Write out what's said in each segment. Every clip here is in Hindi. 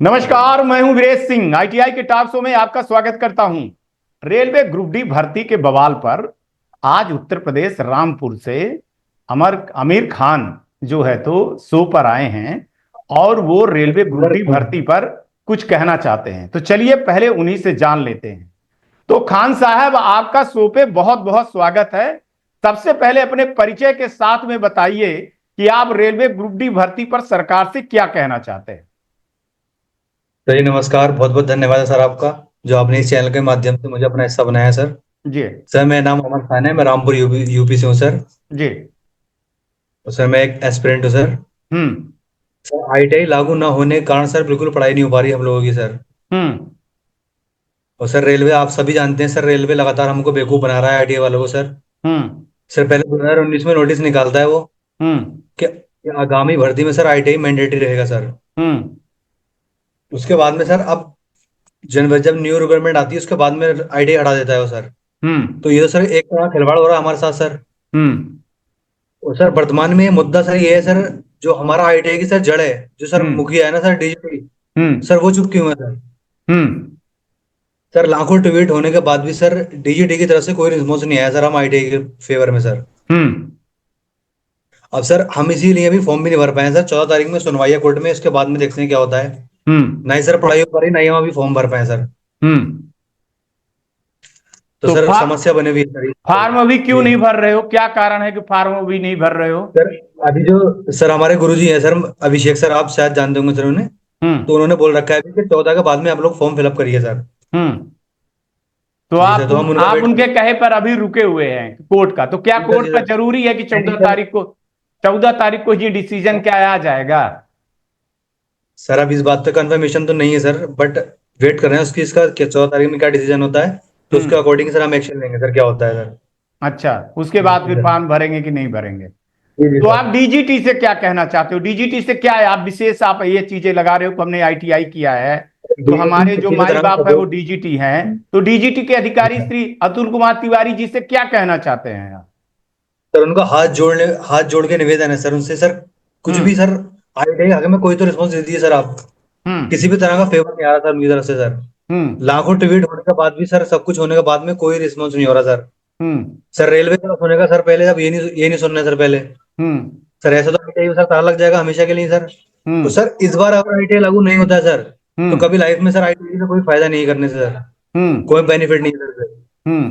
नमस्कार, मैं हूं वीरेश सिंह। आईटीआई के टॉक शो में आपका स्वागत करता हूं। रेलवे ग्रुप डी भर्ती के बवाल पर आज उत्तर प्रदेश रामपुर से अमर आमिर खान जो है तो शो पर आए हैं और वो रेलवे ग्रुप डी भर्ती पर कुछ कहना चाहते हैं। तो चलिए पहले उन्हीं से जान लेते हैं। तो खान साहब, आपका शो पे बहुत बहुत स्वागत है। सबसे पहले अपने परिचय के साथ में बताइए कि आप रेलवे ग्रुप डी भर्ती पर सरकार से क्या कहना चाहते हैं। सर जी नमस्कार। बहुत बहुत धन्यवाद है सर आपका, जो आपने इस चैनल के माध्यम से मुझे अपना हिस्सा बनाया है सर। जी। सर मेरा नाम अमर खान है, मैं रामपुर यूपी से हूँ सर। जी। और सर मैं एक एस्पिरेंट हूँ सर। हम्म। सर आईटीआई लागू ना होने के कारण सर बिल्कुल पढ़ाई नहीं हो पा रही हम लोगों की सर। हम्म। और सर रेलवे आप सभी जानते हैं सर, रेलवे लगातार हमको बेवकूफ़ बना रहा है आईटीआई वालों को सर। हम्म। सर पहले 2019 में नोटिस निकालता है वो हम्म। कि आगामी भर्ती में सर आईटीआई मैंडेटरी रहेगा सर। हम्म। उसके बाद में सर अब जब न्यू रिक्वायरमेंट आती है उसके बाद में आईटीआई हटा देता है वो सर। हम्म। तो ये तो सर एक तरह का खिलवाड़ हो रहा है हमारे साथ सर। हम्म। और सर वर्तमान में मुद्दा सर ये है सर, जो हमारा आईटीआई की सर जड़ है, जो सर हम्म। मुखिया है ना सर डीजीपी, हम्म। सर वो चुप क्यों है सर। हम्म। सर लाखों ट्वीट होने के बाद भी सर डीजीटी की तरफ से कोई रिस्पॉन्स नहीं आया सर हम आईटीआई के फेवर में सर। हम्म। अब सर हम इसीलिए अभी फॉर्म भी नहीं भर पाए हैं सर। 14 तारीख में सुनवाई है कोर्ट में, इसके बाद में देखते हैं क्या होता है। हम्म। ना ही सर पढ़ाई हो पा रही, ना ही हम अभी फॉर्म भर पाए सर। हम्म। तो तो सर समस्या बनी हुई है सर फार्म अभी क्यों जी। नहीं भर रहे हो? क्या कारण है कि फार्म अभी नहीं भर रहे हो? सर अभी जो सर हमारे गुरुजी हैं सर, अभिषेक सर, आप शायद जानते होंगे सर उन्हें। हम्म। तो उन्होंने बोल रखा है अभी कि 14 के बाद में आप लोग फॉर्म फिलअप करिए सर। हम्म। तो जी सर, तो हम उनका आप वेट कर उनके कहे पर अभी रुके हुए हैं कोर्ट का। तो क्या जी सर, कोर्ट जी का सर। जरूरी है कि नहीं 14 सर। तारीख को, 14 तारीख को ही डिसीजन क्या आ जाएगा? सर अब इस बात का कंफर्मेशन तो नहीं है सर, बट वेट कर रहे हैं उसकी, इसका 14 तारीख में क्या डिसीजन होता है। तो उसके हम्म। अकॉर्डिंग सर हम एक्शन लेंगे सर, क्या होता है सर। अच्छा, उसके बाद जी फिर सर। फॉर्म भरेंगे कि नहीं भरेंगे? जी जी तो सर। आप डीजीटी से क्या कहना चाहते हो? डीजीटी से क्या है, आप विशेष आप ये चीजें लगा रहे हो कि हमने आईटीआई किया है तो डीजीटी हमारे जो किसी भी माई तरह का बाप है वो सपोर्ट। डीजीटी हैं। तो डीजीटी के जी अधिकारी सर। श्री अतुल कुमार तिवारी जी से क्या कहना चाहते हैं आप? सर उनका हाथ जोड़ के निवेदन है सर उनसे सर, कुछ भी हम्म। सर आईटीआई आगे में कोई तो रिस्पॉन्स दे दीजिए सर आप। हम्म। किसी भी तरह का फेवर नहीं आ रहा सर उनकी तरफ से सर। हम्म। लाखों ट्वीट होने के बाद भी सर, सब कुछ होने के बाद में कोई रिस्पॉन्स नहीं हो रहा सर। हम्म। सर रेलवे का होने का सर पहले, अब ये नहीं सुनना है सर पहले। हम्म। सर ऐसा तो आईटीआई सर ताला लग जाएगा हमेशा के लिए सर। तो हम्म। सर इस बार अगर आईटीआई लागू नहीं होता है सर, तो हम्म। कभी लाइफ में सर आईटीआई का कोई फायदा नहीं करने से सर। हम्म। कोई बेनिफिट नहीं है सर। हम्म।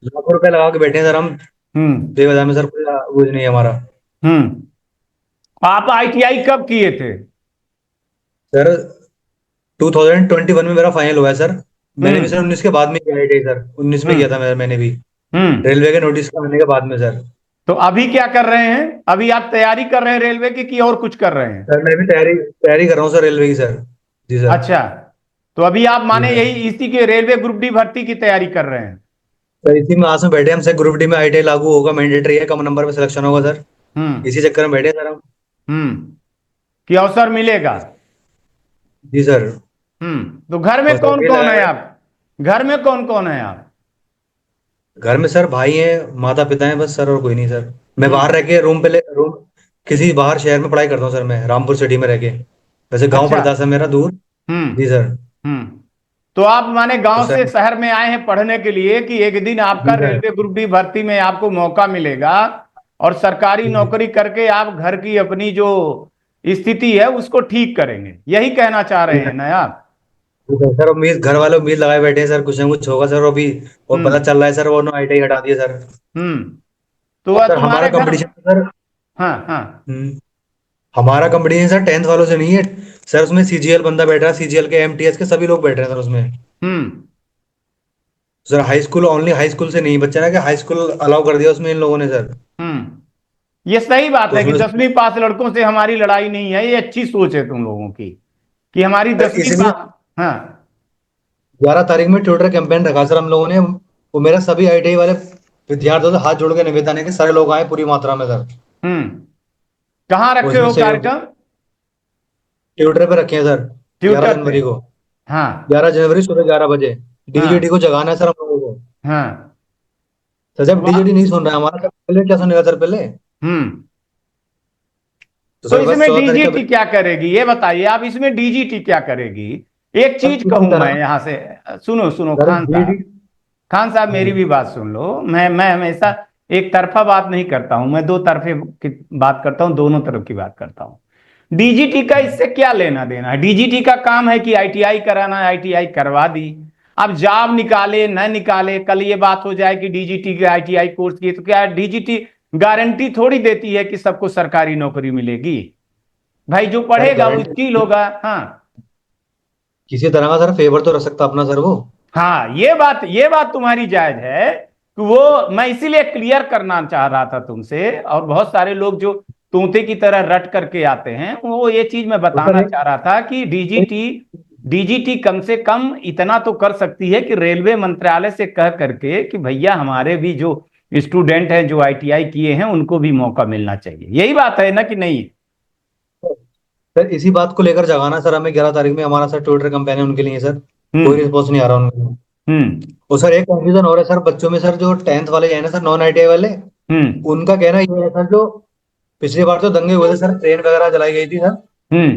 लाखों रुपए लगा के बैठे हैं सर हम, हम्म। बेवजह में सर कोई वो नहीं है हमारा। आप आईटीआई कब किए थे? सर 2021 में मेरा फाइनल हुआ है सर। मैंने भी हम्म। सर 19 के बाद में किया आईटीआई सर, 19 में किया हम्म। था मैंने भी। हम्म। रेलवे के नोटिस के आने के बाद में सर। तो अभी क्या कर रहे हैं? अभी आप तैयारी कर रहे हैं रेलवे की कि और कुछ कर रहे हैं? सर मैं भी तैयारी तैयारी कर रहा हूँ सर रेलवे की सर। जी सर। अच्छा, तो अभी आप जी माने सर। यही इसी के रेलवे ग्रुप डी भर्ती की तैयारी कर रहे हैं? सर इसी में आस में बैठे हम सर, ग्रुप डी में आईटीआई लागू होगा, मैंडेटरी है, कम नंबर पे सिलेक्शन होगा सर। हम्म। इसी चक्कर में बैठे हैं सर हम। हम्म। कि अवसर मिलेगा? जी सर। तो घर में बस कौन अभी कौन लगा है है। आप? घर में कौन कौन है आप? घर में सर भाई हैं, माता पिता हैं बस सर, और कोई नहीं सर। मैं बाहर हम्म। रह के रूम किसी बाहर शहर में पढ़ाई करता हूँ सर, मैं रामपुर सिटी में रह के। वैसे गांव अच्छा। पड़ता है सर मेरा दूर। हम्म। जी सर। हम्म। तो आप माने तो गांव से सर। शहर में आए हैं पढ़ने के लिए कि एक दिन आपका जी सर। रेलवे ग्रुप डी भर्ती में आपको मौका मिलेगा और सरकारी जी नौकरी करके आप घर की अपनी जो स्थिति है उसको ठीक करेंगे, यही कहना चाह रहे हैं सर। ना आप? जी सर उम्मीद, घर वाले उम्मीद लगाए बैठे हैं सर, कुछ ना कुछ होगा सर अभी। और पता हम्म। चल रहा है सर वो आईटीआई हटा दिए सर। हम्म। तो अब वह सर हमारा तुम्हारे घर। Competition sir. हाँ हाँ। हम्म, हमारा कंपटीशन सर 10th वालों से नहीं है सर। उसमें सीजीएल बंदा बैठ रहा है, सीजीएल के एमटीएस के सभी लोग बैठ रहे हैं सर उसमें। हम्म। Sir high school, only high school से नहीं बच्चा ना, कि हाई स्कूल अलाउ कर दिया उसमें इन लोगों ने सर। ये सही बात तो है कि उसमें 10वीं पास लड़कों से हमारी लड़ाई नहीं है। ये अच्छी सोच है तुम लोगों की कि हमारी सर 10वीं इसलिए पास। हाँ। 12 तारीख में ट्विटर कैंपेन रखा सर हम लोगों ने। वो मेरा सभी आईटीआई वाले विद्यार्थियों से हाथ जोड़ के निवेदन है कि सारे लोग आए पूरी मात्रा में सर। कहाँ और रखे इसमें हो सहयोग कार्यक्रम? ट्विटर पे रखे हैं सर। ग्यारह ट्विटर पे? जनवरी को हाँ। 11 जनवरी सुबह 11 बजे। डीजीटी हाँ। को जगाना है सर हम लोगों को। हाँ। सर तो जब डीजीटी नहीं सुन रहा है हमारा, तब पहले क्या सुनेगा सर पहले। हम्म। तो तो सर बस इसमें 14 तारीख डीजीटी का क्या करेगी ये बताइए आप, इसमें डीजीटी क्या करेगी? एक सर चीज किसी कहूं मैं तरह यहां से, सुनो सुनो सर खान जीडी। साहब, खान साहब जी मेरी भी बात सुन लो। मैं हमेशा एक तरफा बात नहीं करता हूं, मैं दो तरफे की बात करता हूं, दोनों तरफ की बात करता हूं। डीजीटी का इससे क्या लेना देना है? डीजीटी का काम है कि आईटीआई कराना है, आईटीआई करवा दी। अब जॉब निकाले न निकाले, कल ये बात हो जाए कि डीजीटी के आईटीआई कोर्स किए, तो क्या डीजीटी गारंटी थोड़ी देती है कि सबको सरकारी नौकरी मिलेगी? भाई जो सर पढ़ेगा वो स्किल गारंटी होगा। हाँ किसी तरह का सर फेवर तो रख सकता अपना सर वो। हाँ, ये बात तुम्हारी जायज है कि वो, मैं इसीलिए क्लियर करना चाह रहा था तुमसे, और बहुत सारे लोग जो तोते की तरह रट करके आते हैं, वो ये चीज मैं तो सर बताना चाह रहा था कि डीजीटी, डीजीटी कम से कम इतना तो कर सकती है कि रेलवे मंत्रालय से कह करके कि भैया हमारे भी जो स्टूडेंट हैं जो आईटीआई किए हैं उनको भी मौका मिलना चाहिए। यही बात है ना कि नहीं? सर इसी बात को लेकर जगाना सर हमें 11 तारीख में हमारा सर ट्विटर कैंपेन है उनके लिए सर। कोई हम्म रिस्पॉन्स नहीं आ रहा उनका। हम्म और सर एक कंफ्यूजन हो रहा है सर बच्चों में सर, जो 10th वाले हैं ना सर, नॉन आईटीआई वाले, हम्म उनका कहना ये है सर, जो पिछली बार जो दंगे हुए थे सर, ट्रेन वगैरह जलाई गई थी सर, हम्म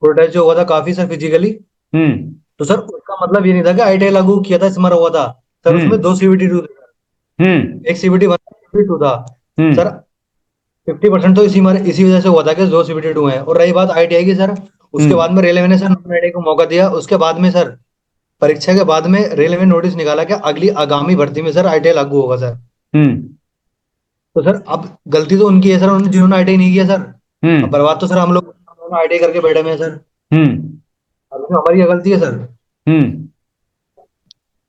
प्रोटेस्ट जो हुआ था काफी सर फिजिकली, हम्म तो सर उसका मतलब ये नहीं था कि आईटीआई लागू किया था, स्मर हुआ था सर, उसमें हम्म दो सीबीटी टू थे, हम्म एक सीबीटी वन, सीबीटी टू था सर। हम्म 50% तो इसी वजह से हुआ था कि दो सीबीटी टू है। और रही बात आईटीआई की सर, उसके हम्म बाद में रेलवे ने सर नॉन आईटीआई को मौका दिया। उसके बाद में सर परीक्षा के बाद में रेलवे ने नोटिस निकाला कि अगली आगामी भर्ती में सर आईटीआई लागू होगा सर। हम्म तो सर अब गलती तो उनकी है सर, उन्होंने जिन्होंने आईटीआई नहीं किया सर। अब हम्म बर्बाद तो सर हम लोग आईटीआई करके बैठे हुए हैं सर। हम्म अब इसमें हमारी क्या गलती है सर? हम्म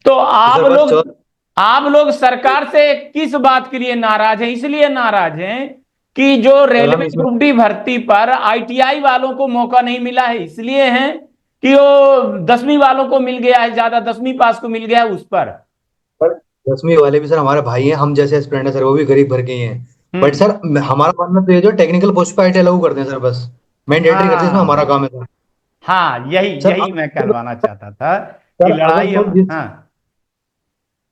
तो तो आप सर बस लोग, आप लोग सरकार से किस बात के लिए नाराज हैं? इसलिए नाराज हैं कि जो सर हम रेलवे इसमें ग्रुप डी भर्ती पर आईटीआई वालों को मौका नहीं मिला है, इसलिए हैं कि वो 10वीं वालों को मिल गया है, ज्यादा 10वीं पास को मिल गया है उस पर। सर 10वीं वाले भी सर हमारे भाई हैं, हम जैसे एस्पिरेंट है सर, वो भी गरीब भर के ही हैं। बट हम्म सर हमारा मानना तो ये जो टेक्निकल पोस्ट पे आईटीआई लागू करते हैं सर, बस मैंडेटरी करते हैं, इसमें हमारा हाँ काम है सर। हाँ, यही सर यही मैं अब कहलवाना चाहता था कि सर अगर लड़ाई वो हम, जिस हाँ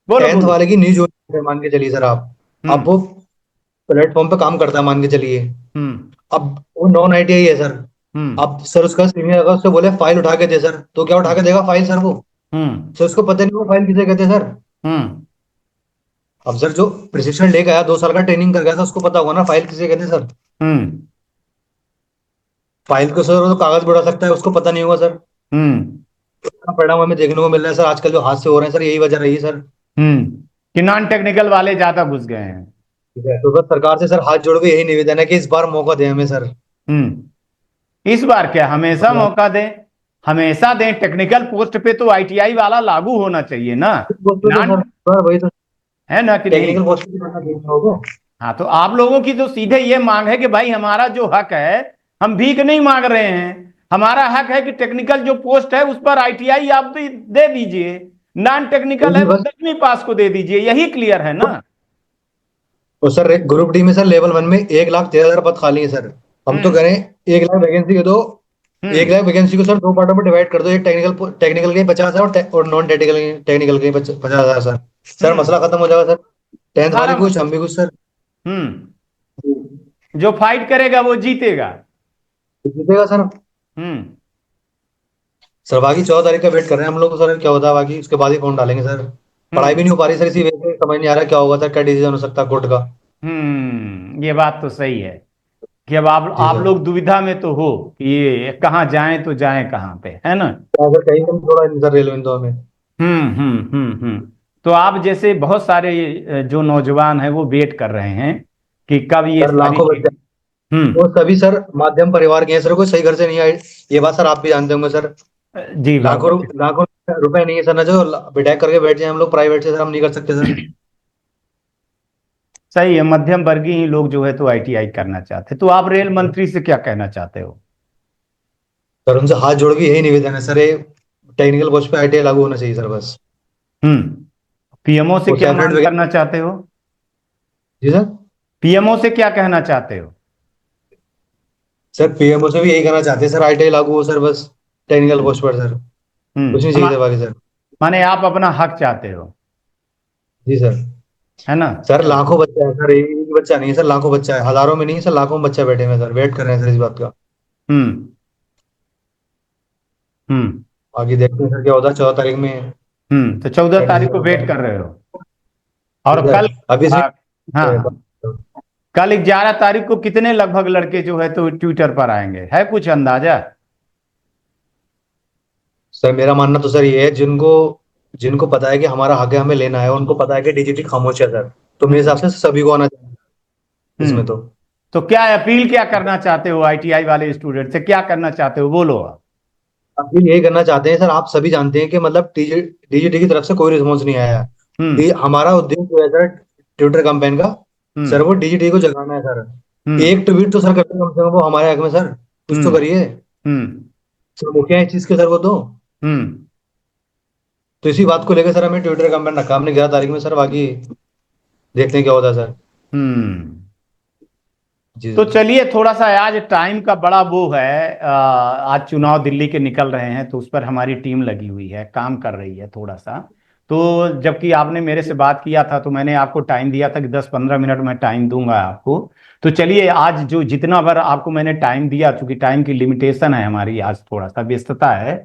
बोलो 10th बोलो। वाले की न्यूज मान के चलिए सर आप, अब हम्म वो प्लेटफॉर्म पे काम करता है मान के चलिए, हम्म अब वो नॉन आईटीआई है सर। हम्म अब सर उसका सीनियर अगर उससे बोले फाइल उठा के दे सर, तो क्या उठा के देगा फाइल सर वो? हम्म सर उसको पता नहीं वो फाइल किसे कहते हैं सर। हम्म अब सर जो प्रशिक्षण लेके आया, 2 साल का ट्रेनिंग कर गया था, उसको पता होगा ना फाइल किसे कहते हैं सर। हम्म फाइल को सर वो तो कागज बढ़ा सकता है, उसको पता नहीं होगा सर। हम्म परिणाम हमें देखने को मिल रहा है सर, आजकल जो हादसे हो रहे हैं सर, यही वजह रही है सर। हम्म कि नॉन टेक्निकल वाले ज्यादा घुस गए हैं। ठीक है, तो बस सरकार से सर हाथ जोड़ के यही निवेदन है कि इस बार मौका दें हमें सर। इस बार क्या, हमेशा मतलब मौका दें? हमेशा दें? टेक्निकल पोस्ट पे तो आईटीआई वाला लागू होना चाहिए ना, तो नॉन, सर वही तो, है ना कि नहीं? टेक्निकल पोस्ट पे करना चाहिए होगा। हाँ, तो आप लोगों की तो सीधे ये मांग है कि भाई हमारा जो हक है, हम भीख नहीं मांग रहे हैं, हमारा हक है कि टेक्निकल जो पोस्ट है उस पर आईटीआई आप दे दीजिए, नॉन टेक्निकल है वो बस 10वीं पास को दे दीजिए, यही क्लियर है ना? तो सर ग्रुप डी में सर लेवल 1 में 1,13,000 पद खाली है सर। हम तो हम्म कह रहे हैं 1 लाख वैकेंसी के दो, एक हम्म लाख वैकेंसी को सर दो पार्टों में डिवाइड कर दो, एक टेक्निकल के 50,000 और नॉन टेक्निकल टेक्निकल के 50,000 सर। सर हम्म मसला खत्म हो जाएगा सर, 10th वाले सारा भी कुछ हम मतलब, भी कुछ सर। हम्म जो फाइट करेगा वो जीतेगा। जीतेगा सर। हम्म सर बाकी 14 तारीख का वेट कर रहे हैं हम लोग सर, क्या होता है बाकी उसके बाद ही फॉर्म डालेंगे सर। पढ़ाई भी हम्म नहीं हो पा रही सर, इसी वजह से समझ नहीं आ रहा क्या होगा सर, क्या डिसीजन हो सकता है कोर्ट का। ये बात तो सही है कि अब जी आप सर। लोग दुविधा में तो हो कि ये कहाँ जाएं, तो जाएं कहाँ पे, है ना? तो अगर कहीं कहीं थोड़ा सर रेलवे तो हमें तो आप जैसे बहुत सारे जो नौजवान हैं वो वेट कर रहे हैं कि कब ये सर सारी लाखों बच्चे, चीजें। वो सभी सर माध्यम परिवार के हैं सर, कोई सही घर से नहीं आए। ये बात सर आप भी जानते होंगे सर। जी लाखों बाबू। लाखों रुपए नहीं है सर ना, जो बिटेक करके बैठ जाए हम लोग प्राइवेट से, सर हम नहीं कर सकते सर। सही है, मध्यम वर्गीय ही लोग जो है तो आईटीआई करना चाहते हैं। तो आप रेल मंत्री से क्या कहना चाहते हो? सर उनसे हाथ जोड़ के यही निवेदन है सर, ये टेक्निकल पोस्ट पे आईटीआई लागू होना चाहिए सर बस। पीएमओ से वो क्या सेपरेट मांग वगैरह। करना चाहते हो? जी सर। पीएमओ से क्या कहना चाहते हो? सर पीएमओ से भी यही करना चाहते हैं सर, आईटीआई लागू हो सर बस, टेक्निकल हम्म पोस्ट पर सर। कुछ नहीं हम, चाहिए सर बाकी सर। माने आप अपना हक चाहते हो, जी सर। है ना? सर चलो। लाखों बच्चे हैं सर, एक बच्चा नहीं है सर, लाखों बच्चा है, हजारों में नहीं सर, लाखों में बच्चा बैठे हुए हैं सर, वेट कर रहे हैं सर इस बात का। हम्म। हम्म। आगे देखते हैं सर क्या होता है 14 तारीख में। तो 14 तारीख को वेट कर जी रहे हो? और कल सर, अभी आ, हाँ हाँ, कल 11 तारीख को कितने लगभग लड़के जो है तो ट्विटर पर आएंगे, है कुछ अंदाजा? सर मेरा मानना तो सर ये है, जिनको जिनको पता है कि हमारा हक है, हमें लेना है, उनको पता है कि डीजीटी खामोश है सर, तो मेरे हिसाब हम्म। से सभी को आना चाहिए इसमें हम्म। तो। तो क्या अपील क्या करना चाहते हो आईटीआई वाले स्टूडेंट से, क्या करना चाहते हो, बोलो आप। अपील यही करना चाहते हैं सर, आप सभी जानते हैं कि मतलब डीजीटी की तरफ से कोई रिस्पॉन्स नहीं आया है। हम्म। हमारा उद्देश्य जो है सर ट्विटर कैंपेन का, सर हम्म। वो डीजीटी को जगाना है सर। हम्म। एक ट्वीट तो सर करते कम से कम वो हमारे हक में सर, कुछ तो हम्म। करिए। हम्म। सर मुखिया है इस चीज के सर वो हम्म। तो इसी बात को लेकर सर हमें ट्विटर कैंपेन रखा हमने 11 तारीख में सर, बाकी देखते हैं क्या होता है सर। हम्म। जी तो सर। चलिए, थोड़ा सा आज टाइम का बड़ा वो है, आज चुनाव दिल्ली के निकल रहे हैं तो उस पर हमारी टीम लगी हुई है, काम कर रही है थोड़ा सा। तो जबकि आपने मेरे से बात किया था तो मैंने आपको टाइम दिया था कि 10-15 मिनट मैं टाइम दूंगा आपको। तो चलिए, आज जो जितना बार आपको मैंने टाइम दिया, चूंकि टाइम की लिमिटेशन है हमारी, आज थोड़ा सा व्यस्तता है।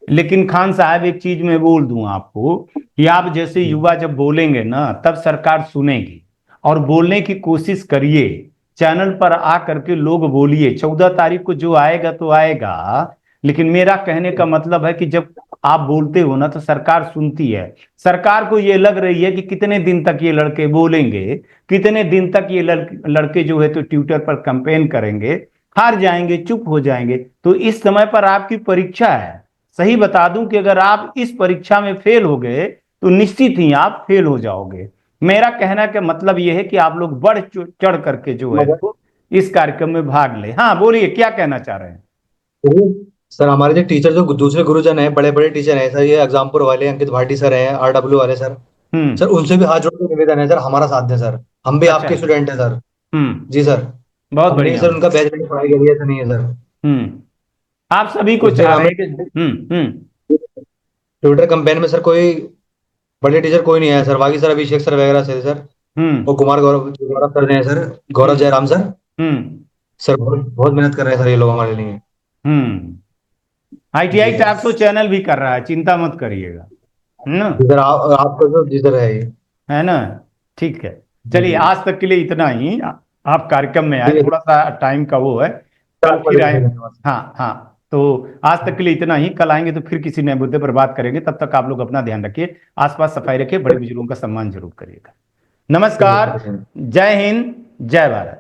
लेकिन खान साहब, एक चीज मैं बोल दूं आपको कि आप जैसे युवा जब बोलेंगे ना तब सरकार सुनेगी। और बोलने की कोशिश करिए, चैनल पर आ करके लोग बोलिए। 14 तारीख को जो आएगा तो आएगा, लेकिन मेरा कहने का मतलब है कि जब आप बोलते हो ना तो सरकार सुनती है। सरकार को ये लग रही है कि कितने दिन तक ये लड़के बोलेंगे, कितने दिन तक ये लड़के जो है तो ट्विटर पर कैंपेन करेंगे, हार जाएंगे, चुप हो जाएंगे। तो इस समय पर आपकी परीक्षा है। सही बता दूं कि अगर आप इस परीक्षा में फेल हो गए तो निश्चित ही आप फेल हो जाओगे। मेरा कहना का मतलब यह है कि आप लोग बढ़ चढ़ करके जो है मगर तो इस कार्यक्रम में भाग ले। हाँ बोलिए, क्या कहना चाह रहे हैं? सर हमारे जो टीचर, जो दूसरे गुरुजन हैं, बड़े बड़े टीचर हैं सर, ये एग्जामपुर वाले अंकित भाटी सर हैं, आरडब्ल्यू वाले सर, हम्म। सर उनसे भी हाथ जोड़ के निवेदन है सर, हमारा साथ दें सर, हम भी अच्छा। आपके स्टूडेंट हैं सर। हम्म। जी सर। बहुत हमने भी बढ़िया। सर उनका बैच में पढ़ाई करी है, ऐसा नहीं है सर। आप सभी को तो सर चाह रहे हमें हैं कि हम्म। ट्विटर कैंपेन में सर कोई बड़े टीचर कोई नहीं आया सर, बाकी सर अभिषेक सर वगैरह से सर, हम्म। और कुमार गौरव गौरव सर हैं सर, गौरव हम्म। जयराम सर। हम्म। सर बहुत बहुत मेहनत कर रहे हैं सर ये लोग हमारे लिए। आईटीआई जी सर। टॉक तो चैनल भी कर रहा है, चिंता मत करिएगा। है ना? जी सर, आप आपका जो जी सर है ये। है ना? ठीक है। जी चलिए, जी। आज तक के लिए इतना ही। आप कार्यक्रम में आए, ठीक है थोड़ा सा टाइम का वो है। सर, कल आपका फिर भी आए। बहुत धन्यवाद हाँ हाँ। तो आज तक के लिए इतना ही, कल आएंगे तो फिर किसी नए मुद्दे पर बात करेंगे। तब तक आप लोग अपना ध्यान रखिए, आसपास सफाई रखिए, बड़े सर। बुजुर्गों का सम्मान जरूर करिएगा। ठीक है नमस्कार। सर। जय हिंद। जय भारत।